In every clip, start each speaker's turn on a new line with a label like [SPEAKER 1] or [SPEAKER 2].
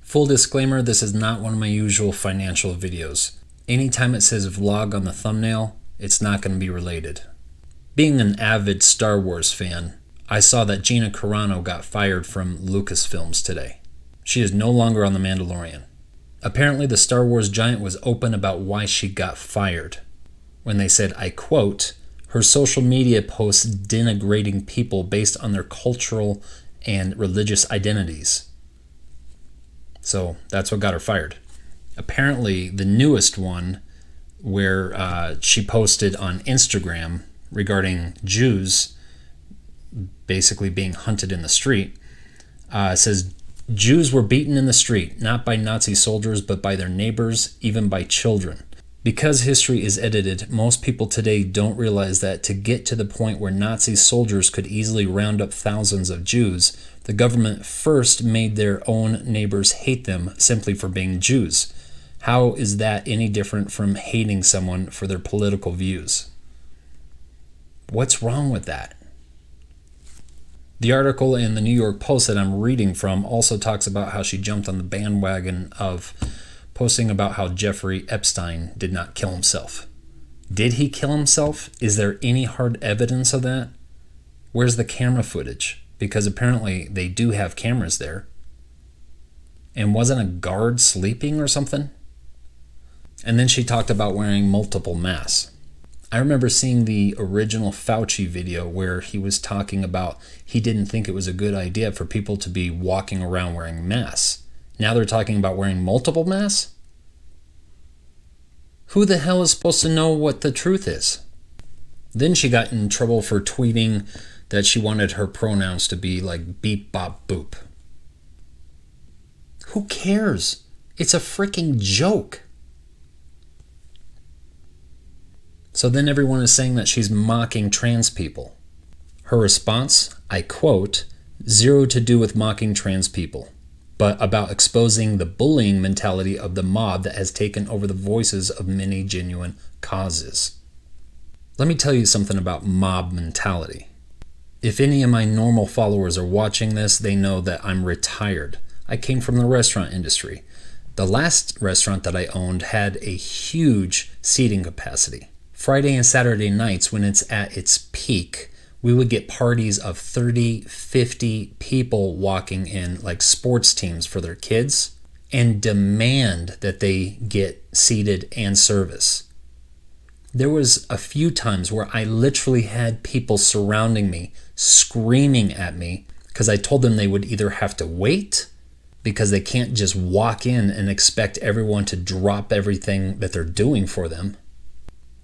[SPEAKER 1] Full disclaimer, this is not one of my usual financial videos. Anytime it says vlog on the thumbnail, it's not going to be related. Being an avid Star Wars fan, I saw that Gina Carano got fired from Lucasfilms today. She is no longer on The Mandalorian. Apparently, the Star Wars giant was open about why she got fired, when they said, I quote, her social media posts denigrating people based on their cultural and religious identities. So that's what got her fired. Apparently, the newest one, where she posted on Instagram regarding Jews basically being hunted in the street, says, Jews were beaten in the street, not by Nazi soldiers, but by their neighbors, even by children. Because history is edited, most people today don't realize that to get to the point where Nazi soldiers could easily round up thousands of Jews, the government first made their own neighbors hate them simply for being Jews. How is that any different from hating someone for their political views? What's wrong with that? The article in the New York Post that I'm reading from also talks about how she jumped on the bandwagon of posting about how Jeffrey Epstein did not kill himself. Did he kill himself? Is there any hard evidence of that? Where's the camera footage? Because apparently they do have cameras there. And wasn't a guard sleeping or something? And then she talked about wearing multiple masks. I remember seeing the original Fauci video where he was talking about he didn't think it was a good idea for people to be walking around wearing masks. Now they're talking about wearing multiple masks? Who the hell is supposed to know what the truth is? Then she got in trouble for tweeting that she wanted her pronouns to be like beep, bop, boop. Who cares? It's a freaking joke. So then everyone is saying that she's mocking trans people. Her response, I quote, zero to do with mocking trans people, but about exposing the bullying mentality of the mob that has taken over the voices of many genuine causes. Let me tell you something about mob mentality. If any of my normal followers are watching this, they know that I'm retired. I came from the restaurant industry. The last restaurant that I owned had a huge seating capacity. Friday and Saturday nights, when it's at its peak, we would get parties of 30, 50 people walking in, like sports teams for their kids, and demand that they get seated and service. There was a few times where I literally had people surrounding me, screaming at me, because I told them they would either have to wait, because they can't just walk in and expect everyone to drop everything that they're doing for them.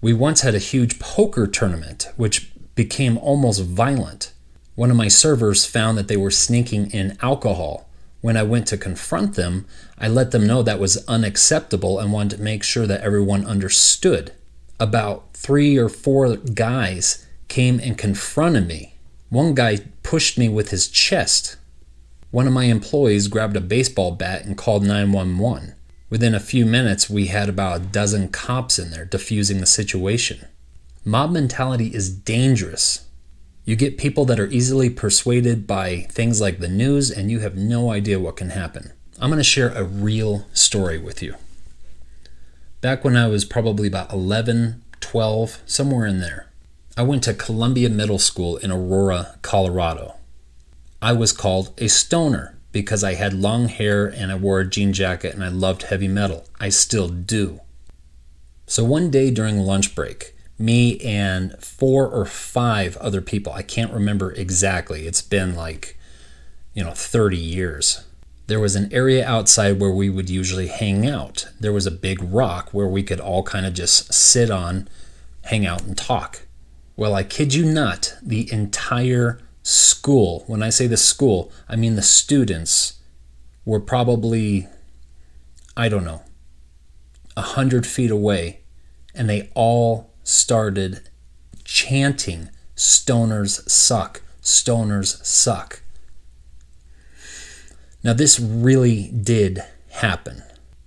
[SPEAKER 1] We once had a huge poker tournament, which became almost violent. One of my servers found that they were sneaking in alcohol. When I went to confront them, I let them know that was unacceptable and wanted to make sure that everyone understood. About 3 or 4 guys came and confronted me. One guy pushed me with his chest. One of my employees grabbed a baseball bat and called 911. Within a few minutes, we had about a dozen cops in there diffusing the situation. Mob mentality is dangerous. You get people that are easily persuaded by things like the news, and you have no idea what can happen. I'm going to share a real story with you. Back when I was probably about 11, 12, somewhere in there, I went to Columbia Middle School in Aurora, Colorado. I was called a stoner because I had long hair and I wore a jean jacket and I loved heavy metal. I still do. So one day during lunch break, me and 4 or 5 other people, I can't remember exactly, it's been 30 years. There was an area outside where we would usually hang out. There was a big rock where we could all kind of just sit on, hang out and talk. Well, I kid you not, the entire school, when I say the school, I mean the students were probably, 100 feet away, and they all started chanting, "Stoners suck, stoners suck." Now this really did happen.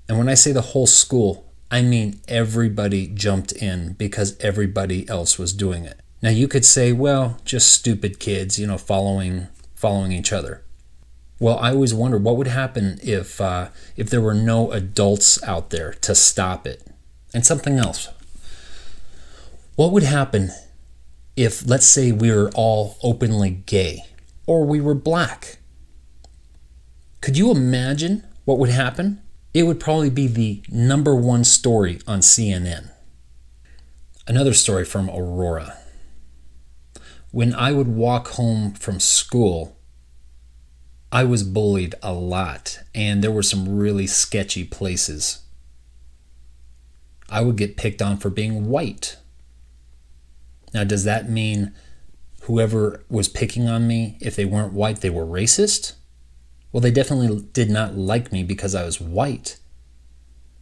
[SPEAKER 1] And when I say the whole school, I mean everybody jumped in because everybody else was doing it. Now you could say, well, just stupid kids, following each other. Well, I always wondered what would happen if there were no adults out there to stop it. And something else. What would happen if, let's say, we were all openly gay or we were black? Could you imagine what would happen? It would probably be the #1 story on CNN. Another story from Aurora. When I would walk home from school, I was bullied a lot, and there were some really sketchy places. I would get picked on for being white. Now, does that mean whoever was picking on me, if they weren't white, they were racist? Well, they definitely did not like me because I was white.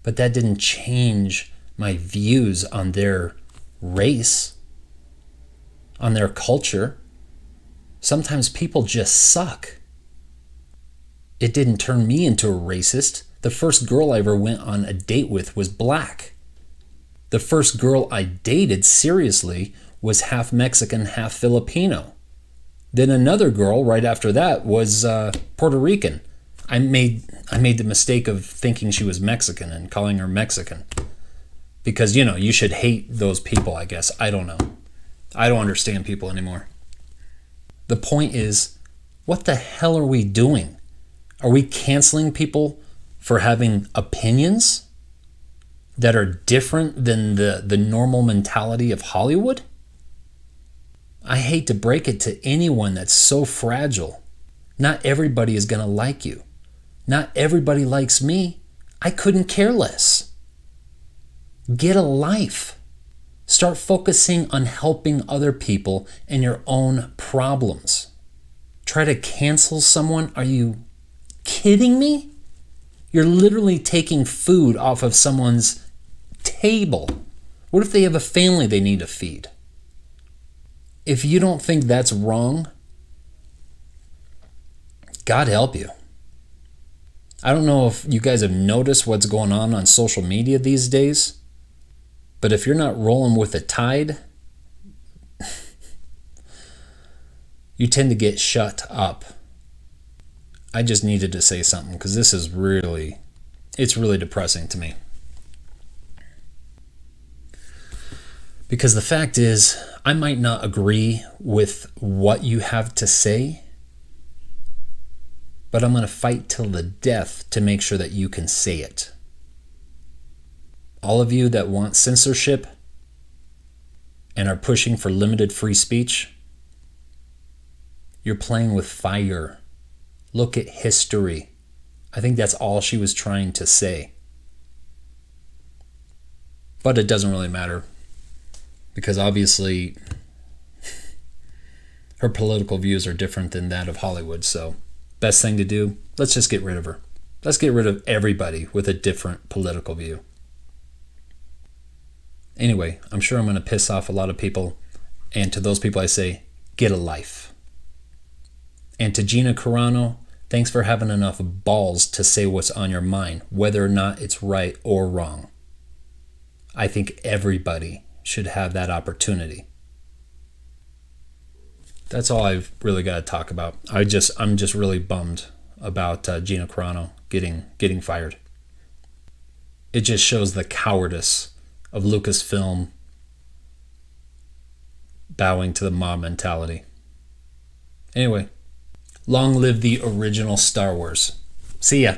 [SPEAKER 1] But that didn't change my views on their race, on their culture. Sometimes people just suck. It didn't turn me into a racist. The first girl I ever went on a date with was black. The first girl I dated seriously was half Mexican, half Filipino. Then another girl right after that was Puerto Rican. I made the mistake of thinking she was Mexican and calling her Mexican. Because, you should hate those people, I guess. I don't know. I don't understand people anymore. The point is, what the hell are we doing? Are we canceling people for having opinions that are different than the normal mentality of Hollywood? I hate to break it to anyone that's so fragile. Not everybody is going to like you. Not everybody likes me. I couldn't care less. Get a life. Start focusing on helping other people and your own problems. Try to cancel someone? Are you kidding me? You're literally taking food off of someone's table. What if they have a family they need to feed? If you don't think that's wrong, God help you. I don't know if you guys have noticed what's going on social media these days, but if you're not rolling with the tide, you tend to get shut up. I just needed to say something because this is really depressing to me. Because the fact is, I might not agree with what you have to say, but I'm going to fight till the death to make sure that you can say it. All of you that want censorship and are pushing for limited free speech, you're playing with fire. Look at history. I think that's all she was trying to say. But it doesn't really matter, because obviously her political views are different than that of Hollywood. So best thing to do, let's just get rid of her. Let's get rid of everybody with a different political view. Anyway, I'm sure I'm going to piss off a lot of people. And to those people I say, get a life. And to Gina Carano, thanks for having enough balls to say what's on your mind, whether or not it's right or wrong. I think everybody should have that opportunity. That's all I've really got to talk about. I'm just really bummed about Gina Carano getting fired. It just shows the cowardice of Lucasfilm bowing to the mob mentality. Anyway, long live the original Star Wars. See ya.